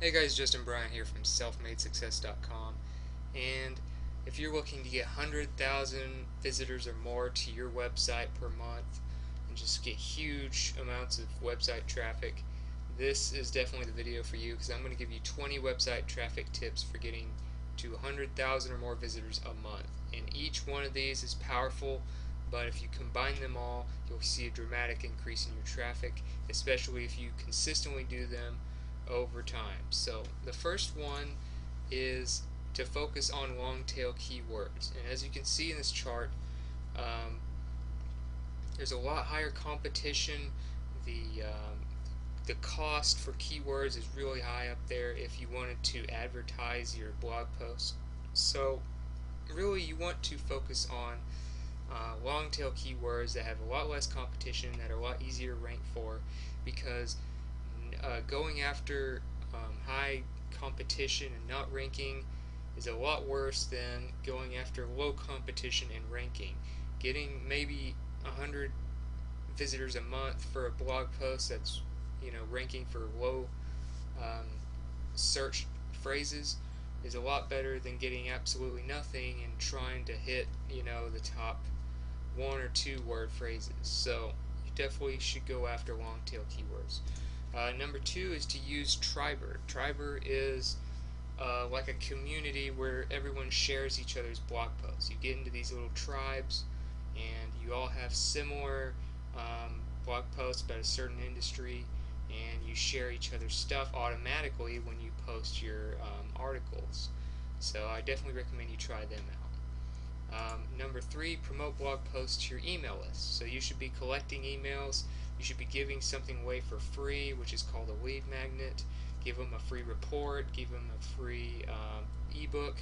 Hey guys, Justin Bryant here from selfmadesuccess.com, and if you're looking to get 100,000 visitors or more to your website per month and just get huge amounts of website traffic, this is definitely the video for you because I'm going to give you 20 website traffic tips for getting to 100,000 or more visitors a month. And each one of these is powerful, but if you combine them all, you'll see a dramatic increase in your traffic, especially if you consistently do them over time. So the first one is to focus on long tail keywords. And as you can see in this chart, um, there's a lot higher competition. The cost for keywords is really high up there if you wanted to advertise your blog post. So really you want to focus on long tail keywords that have a lot less competition, that are a lot easier to rank for, because going after high competition and not ranking is a lot worse than going after low competition and ranking. Getting maybe 100 visitors a month for a blog post that's ranking for low um, search phrases is a lot better than getting absolutely nothing and trying to hit the top one or two word phrases. So you definitely should go after long tail keywords. Number two is to use Triber. Triber is like a community where everyone shares each other's blog posts. You get into these little tribes, and you all have similar blog posts about a certain industry, and you share each other's stuff automatically when you post your articles. So I definitely recommend you try them out. Number three, promote blog posts to your email list. So you should be collecting emails. You should be giving something away for free, which is called a lead magnet. Give them a free report. Give them a free ebook,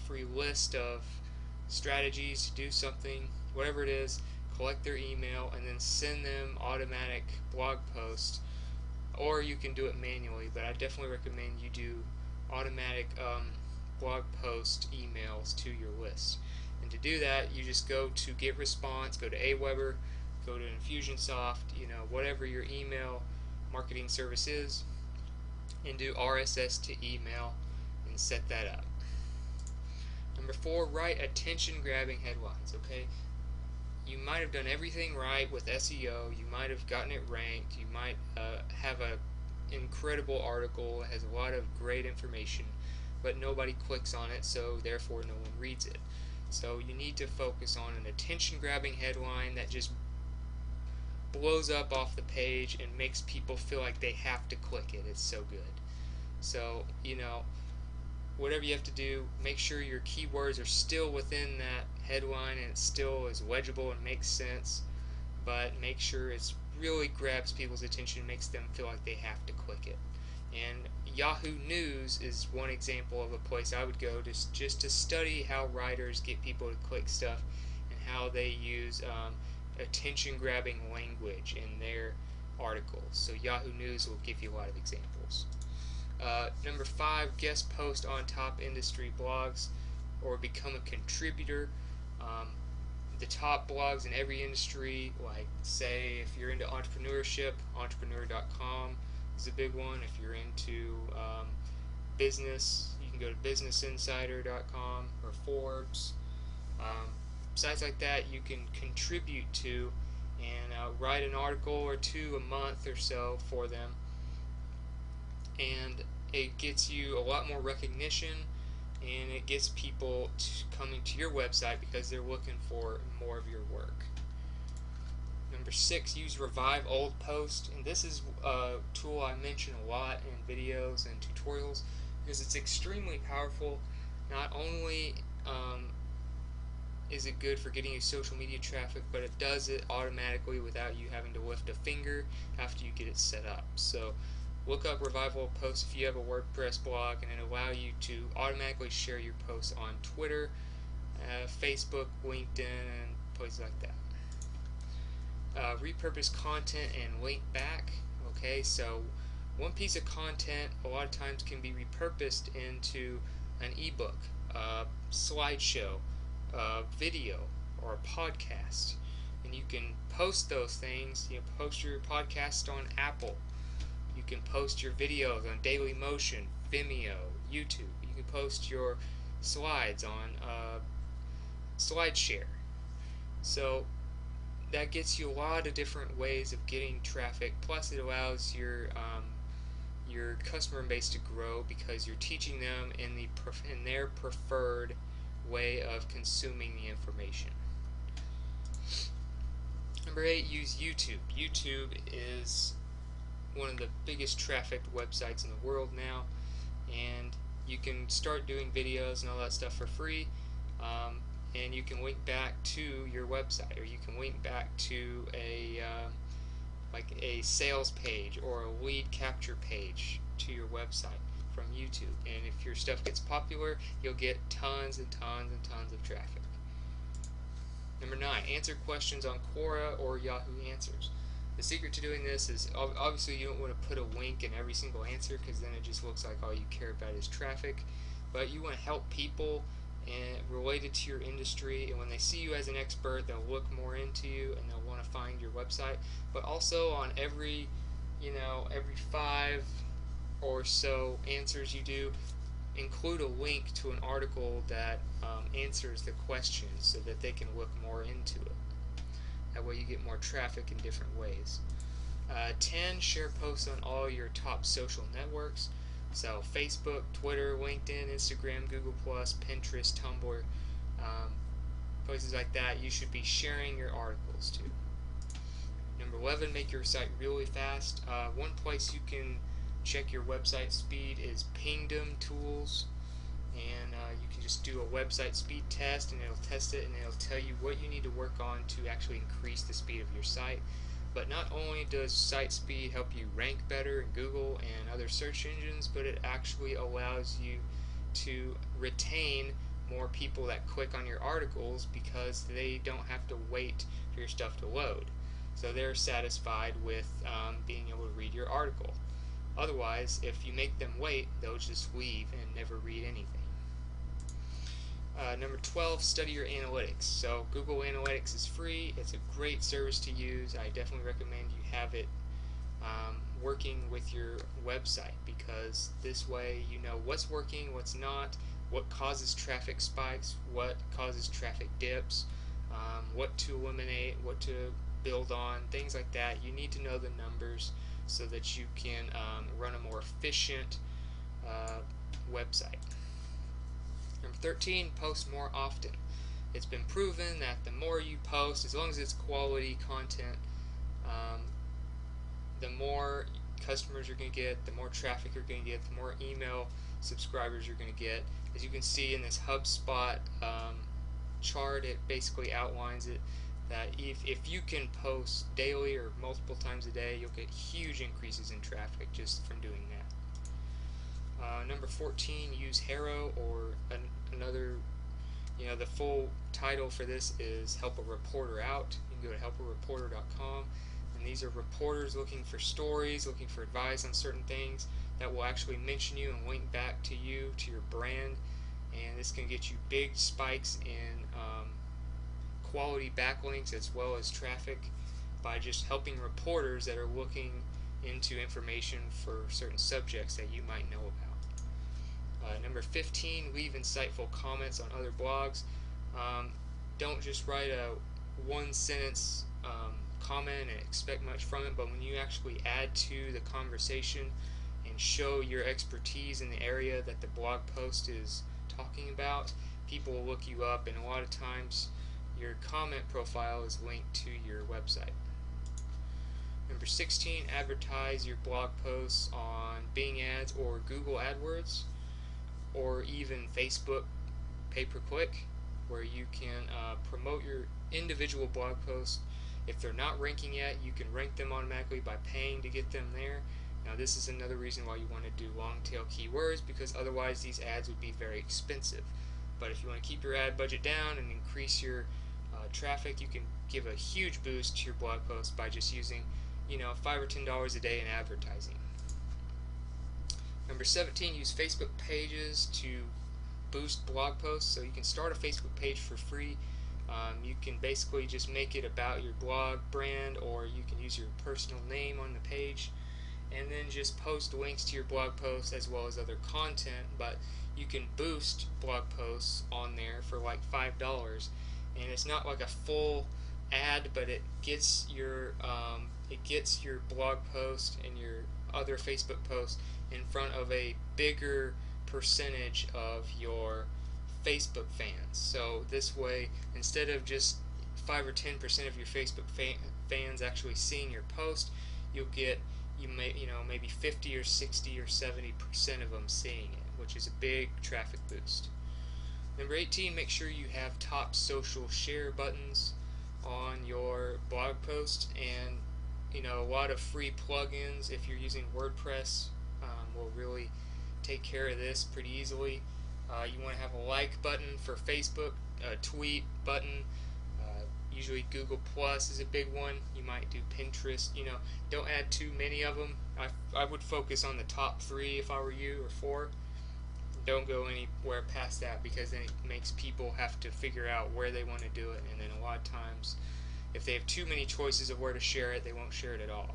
free list of strategies to do something, whatever it is. Collect their email and then send them automatic blog posts, or you can do it manually. But I definitely recommend you do automatic blog post emails to your list. And to do that, you just go to GetResponse, go to Aweber, go to Infusionsoft, whatever your email marketing service is, and do RSS to email and set that up. Number four, write attention-grabbing headlines. Okay, you might have done everything right with SEO. You might have gotten it ranked. You might have an incredible article that has a lot of great information, but nobody clicks on it, so therefore no one reads it. So you need to focus on an attention-grabbing headline that just blows up off the page and makes people feel like they have to click it. It's so good. So, whatever you have to do, make sure your keywords are still within that headline and it still is legible and makes sense, but make sure it really grabs people's attention and makes them feel like they have to click it. And Yahoo News is one example of a place I would go just to study how writers get people to click stuff and how they use attention-grabbing language in their articles. So Yahoo News will give you a lot of examples. Number five, guest post on top industry blogs or become a contributor. The top blogs in every industry, like say if you're into entrepreneurship, entrepreneur.com is a big one. If you're into business, you can go to businessinsider.com or Forbes. Sites like that you can contribute to and write an article or two a month or so for them, and it gets you a lot more recognition, and it gets people coming to your website because they're looking for more of your work. Number six, use Revive Old Post, and this is a tool I mention a lot in videos and tutorials because it's extremely powerful. Not only is it good for getting you social media traffic, but it does it automatically without you having to lift a finger after you get it set up. So look up Revive Old Post if you have a WordPress blog, and it'll allow you to automatically share your posts on Twitter, Facebook, LinkedIn, and places like that. Repurpose content and link back. Okay, so one piece of content a lot of times can be repurposed into an ebook, a slideshow, a video, or a podcast, and you can post those things. Post your podcast on Apple, You can post your videos on Dailymotion, Vimeo, YouTube. You can post your slides on SlideShare. So that gets you a lot of different ways of getting traffic. Plus, it allows your customer base to grow because you're teaching them in their preferred way of consuming the information. Number 8, use YouTube. YouTube is one of the biggest trafficked websites in the world now, and you can start doing videos and all that stuff for free, and you can link back to your website, or you can link back to like a sales page or a lead capture page to your website from YouTube. And if your stuff gets popular, you'll get tons and tons and tons of traffic. Number 9, answer questions on Quora or Yahoo Answers. The secret to doing this is, obviously you don't want to put a link in every single answer, because then it just looks like all you care about is traffic. But you want to help people and related to your industry, and when they see you as an expert, they'll look more into you and they'll want to find your website. But also on every 5 or so answers you do, include a link to an article that answers the question so that they can look more into it. That way you get more traffic in different ways. 10, share posts on all your top social networks. So Facebook, Twitter, LinkedIn, Instagram, Google+, Pinterest, Tumblr, places like that. You should be sharing your articles to. Number 11, make your site really fast. One place you can check your website speed is Pingdom Tools, and you can just do a website speed test, and it'll test it, and it'll tell you what you need to work on to actually increase the speed of your site. But not only does site speed help you rank better in Google and other search engines, but it actually allows you to retain more people that click on your articles, because they don't have to wait for your stuff to load. So they're satisfied with being able to read your article. Otherwise, if you make them wait, they'll just leave and never read anything. Number 12, study your analytics. So Google Analytics is free. It's a great service to use. I definitely recommend you have it working with your website, because this way you know what's working, what's not, what causes traffic spikes, what causes traffic dips, what to eliminate, what to build on, things like that. You need to know the numbers so that you can run a more efficient website. Number 13, post more often. It's been proven that the more you post, as long as it's quality content, the more customers you're going to get, the more traffic you're going to get, the more email subscribers you're going to get. As you can see in this HubSpot chart, it basically outlines it, that if you can post daily or multiple times a day, you'll get huge increases in traffic just from doing that. Number 14, use HARO, or another, the full title for this is Help a Reporter Out. You can go to helpareporter.com, and these are reporters looking for stories, looking for advice on certain things that will actually mention you and link back to you, to your brand, and this can get you big spikes in quality backlinks as well as traffic by just helping reporters that are looking into information for certain subjects that you might know about. Number 15, leave insightful comments on other blogs. Don't just write a one-sentence comment and expect much from it, but when you actually add to the conversation and show your expertise in the area that the blog post is talking about, people will look you up, and a lot of times your comment profile is linked to your website. Number 16, advertise your blog posts on Bing Ads or Google AdWords, or even Facebook pay-per-click, where you can promote your individual blog posts. If they're not ranking yet, you can rank them automatically by paying to get them there. Now this is another reason why you want to do long tail keywords, because otherwise these ads would be very expensive. But if you want to keep your ad budget down and increase your traffic, you can give a huge boost to your blog post by just using $5 or $10 a day in advertising. Number 17, use Facebook pages to boost blog posts. So you can start a Facebook page for free. You can basically just make it about your blog brand, or you can use your personal name on the page, and then just post links to your blog posts as well as other content. But you can boost blog posts on there for like $5, and it's not like a full ad, but it gets your blog post and your other Facebook posts in front of a bigger percentage of your Facebook fans. So this way, instead of just 5 or 10% of your Facebook fans actually seeing your post, you'll get maybe 50 or 60 or 70% of them seeing it, which is a big traffic boost. Number 18, make sure you have top social share buttons on your blog post, and a lot of free plugins if you're using WordPress will really take care of this pretty easily. You want to have a like button for Facebook, a tweet button. Usually Google Plus is a big one. You might do Pinterest. Don't add too many of them. I would focus on the top 3 if I were you, or 4. Don't go anywhere past that, because then it makes people have to figure out where they want to do it, and then a lot of times if they have too many choices of where to share it, they won't share it at all.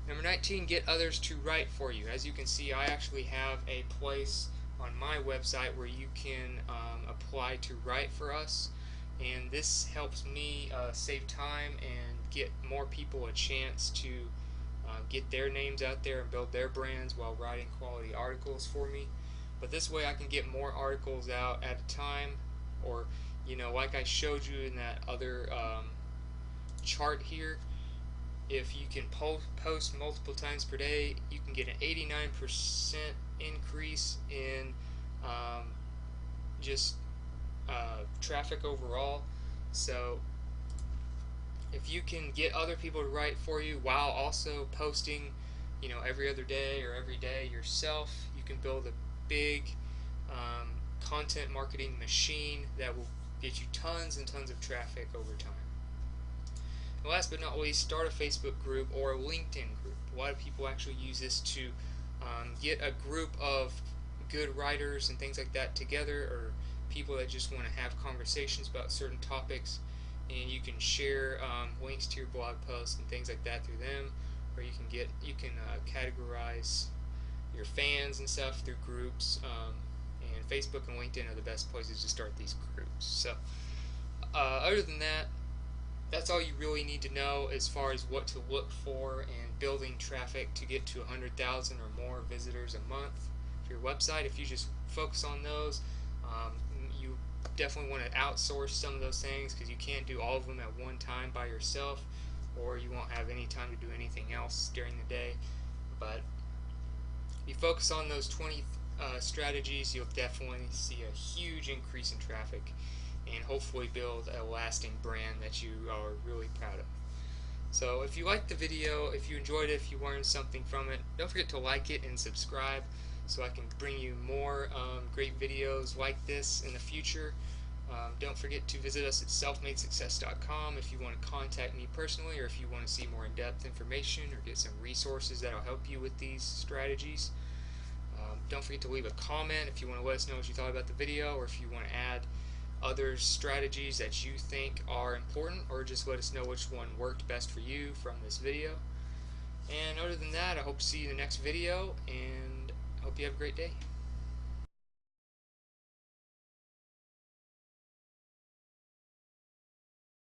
Number 19, get others to write for you. As you can see, I actually have a place on my website where you can apply to write for us, and this helps me save time and get more people a chance to get their names out there and build their brands while writing quality articles for me. But this way I can get more articles out at a time, or like I showed you in that other chart here, if you can post multiple times per day, you can get an 89% increase in just traffic overall. So if you can get other people to write for you while also posting every other day or every day yourself, you can build a big content marketing machine that will get you tons and tons of traffic over time. And last but not least, start a Facebook group or a LinkedIn group. A lot of people actually use this to get a group of good writers and things like that together, or people that just want to have conversations about certain topics, and you can share links to your blog posts and things like that through them, or you can categorize your fans and stuff through groups. And Facebook and LinkedIn are the best places to start these groups. So other than that, that's all you really need to know as far as what to look for in building traffic to get to 100,000 or more visitors a month for your website. If you just focus on those, you definitely want to outsource some of those things, because you can't do all of them at one time by yourself, or you won't have any time to do anything else during the day. But if you focus on those 20 strategies, you'll definitely see a huge increase in traffic, and hopefully build a lasting brand that you are really proud of. So if you liked the video, if you enjoyed it, if you learned something from it, don't forget to like it and subscribe so I can bring you more great videos like this in the future. Don't forget to visit us at selfmadesuccess.com if you want to contact me personally, or if you want to see more in-depth information or get some resources that will help you with these strategies. Don't forget to leave a comment if you want to let us know what you thought about the video, or if you want to add other strategies that you think are important, or just let us know which one worked best for you from this video. And other than that, I hope to see you in the next video, and I hope you have a great day.